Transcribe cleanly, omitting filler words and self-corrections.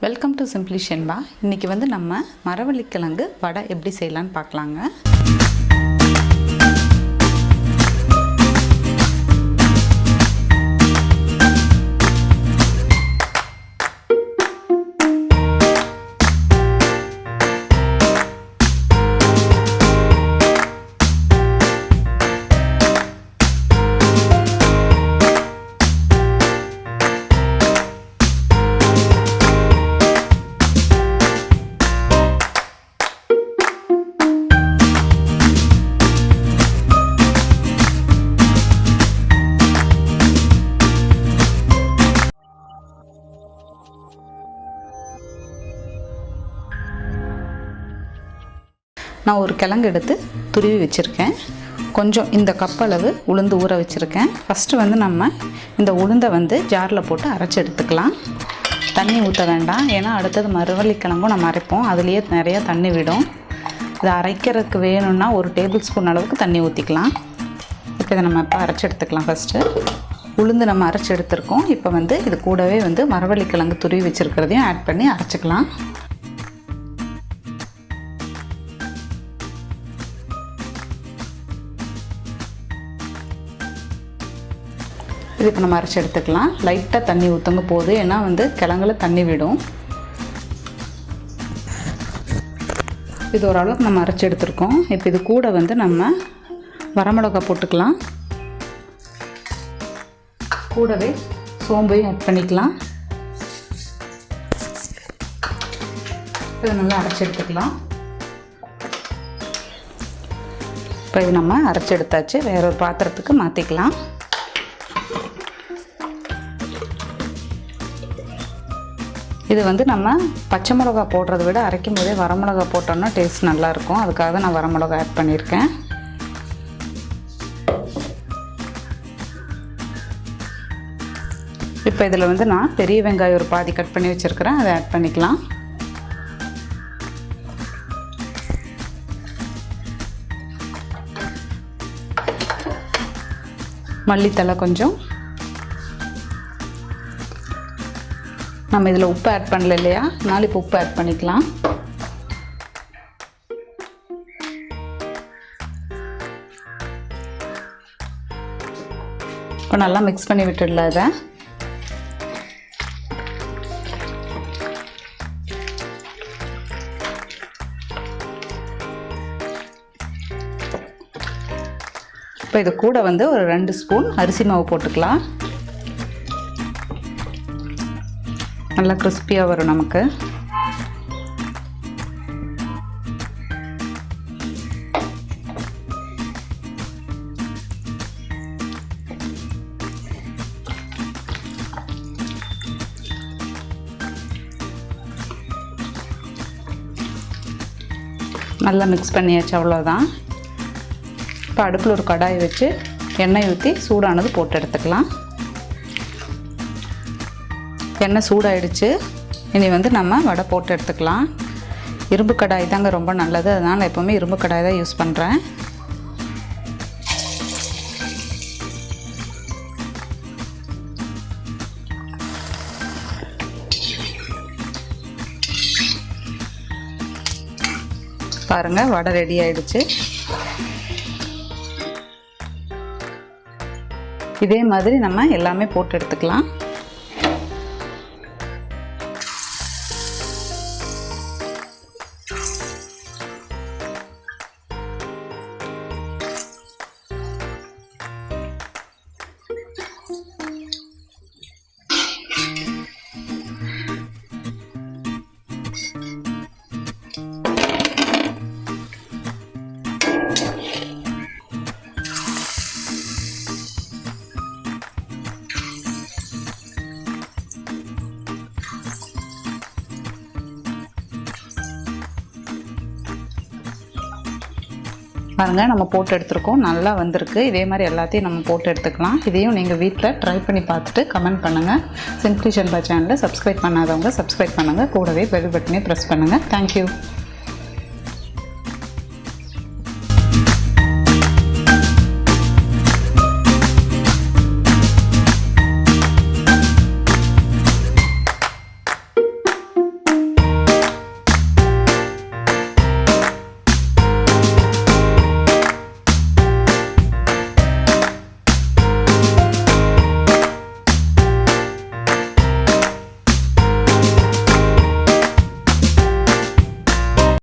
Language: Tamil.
Welcome to simply Shenba. இன்றைக்கி வந்து நம்ம மரவள்ளி கிழங்கு வடை எப்படி செய்யலான்னு பார்க்கலாங்க. நான் ஒரு கிழங்கு எடுத்து துருவி வச்சுருக்கேன். கொஞ்சம் இந்த கப்பளவு உளுந்து ஊற வச்சுருக்கேன். ஃபஸ்ட்டு வந்து நம்ம இந்த உளுந்தை வந்து ஜாரில் போட்டு அரைச்சி எடுத்துக்கலாம். தண்ணி ஊற்ற வேண்டாம், ஏன்னா அடுத்தது மரவள்ளி கிழங்கும் நம்ம அரைப்போம், அதுலேயே நிறையா தண்ணி விடும். இதை அரைக்கிறதுக்கு வேணும்னா ஒரு டேபிள் ஸ்பூன் அளவுக்கு தண்ணி ஊற்றிக்கலாம். இப்போ இதை நம்ம இப்போ அரைச்சி எடுத்துக்கலாம். ஃபஸ்ட்டு உளுந்து நம்ம அரைச்சி எடுத்துருக்கோம். இப்போ வந்து இது கூடவே வந்து மரவள்ளி கிழங்கு துருவி வச்சுருக்கிறதையும் ஆட் பண்ணி அரைச்சிக்கலாம். இது இப்போ நம்ம அரைச்சி எடுத்துக்கலாம். லைட்டாக தண்ணி ஊற்றுங்க போதும், ஏன்னா வந்து கிழங்குல தண்ணி விடும். இது ஓரளவுக்கு நம்ம அரைச்சி எடுத்துருக்கோம். இப்போ இது கூட வந்து நம்ம வரமிளகா போட்டுக்கலாம். கூடவே சோம்பையும் ஆட் பண்ணிக்கலாம். இதை நல்லா அரைச்சி எடுத்துக்கலாம். இப்போ இது நம்ம அரைச்சி எடுத்தாச்சு. வேற ஒரு பாத்திரத்துக்கு மாற்றிக்கலாம். இது வந்து நம்ம பச்சை மிளகா போடுறத விட அரைக்கும் போதே வரமிளகா போட்டோம்னா டேஸ்ட் நல்லாயிருக்கும். அதுக்காக நான் வரமிளகா ஆட் பண்ணியிருக்கேன். இப்போ இதில் வந்து நான் பெரிய வெங்காயம் ஒரு பாதி கட் பண்ணி வச்சுருக்கிறேன், அதை ஆட் பண்ணிக்கலாம். மல்லித்தழை கொஞ்சம். நம்ம இதில் உப்பு ஆட் பண்ணல இல்லையா, அதனால இப்போ உப்பு ஆட் பண்ணிக்கலாம். இப்போ நல்லா மிக்ஸ் பண்ணி விட்டுடலாம். இதை இப்போ இது கூட வந்து ஒரு 2 ஸ்பூன் அரிசி மாவு போட்டுக்கலாம். நல்லா கிறிஸ்பியாக வரும் நமக்கு. நல்லா மிக்ஸ் பண்ணியாச்சு, அவ்வளோதான். இப்போ அடுப்பில் ஒரு கடாயை வச்சு எண்ணெய் ஊற்றி சூடானது போட்டு எடுத்துக்கலாம். எண்ணெய் சூடாயிடுச்சு. இனி வந்து நம்ம வடை போட்டு எடுத்துக்கலாம். இரும்பு கடாய் தாங்க ரொம்ப நல்லது, அதனால் எப்போவுமே இரும்பு கடாய் தான் யூஸ் பண்ணுறேன். பாருங்கள், வடை ரெடி ஆயிடுச்சு. இதே மாதிரி நம்ம எல்லாமே போட்டு எடுத்துக்கலாம். பாருங்கள், நம்ம போட்டு எடுத்துருக்கோம், நல்லா வந்திருக்கு. இதே மாதிரி எல்லாத்தையும் நம்ம போட்டு எடுத்துக்கலாம். இதையும் நீங்கள் வீட்டில் ட்ரை பண்ணி பார்த்துட்டு கமெண்ட் பண்ணுங்கள். சிம்பிளி ஷென்பா சேனலை சப்ஸ்கிரைப் பண்ணாதவங்க சப்ஸ்கிரைப் பண்ணுங்கள். கூடவே பெல் பட்டனையும் ப்ரெஸ் பண்ணுங்கள். தேங்க்யூ.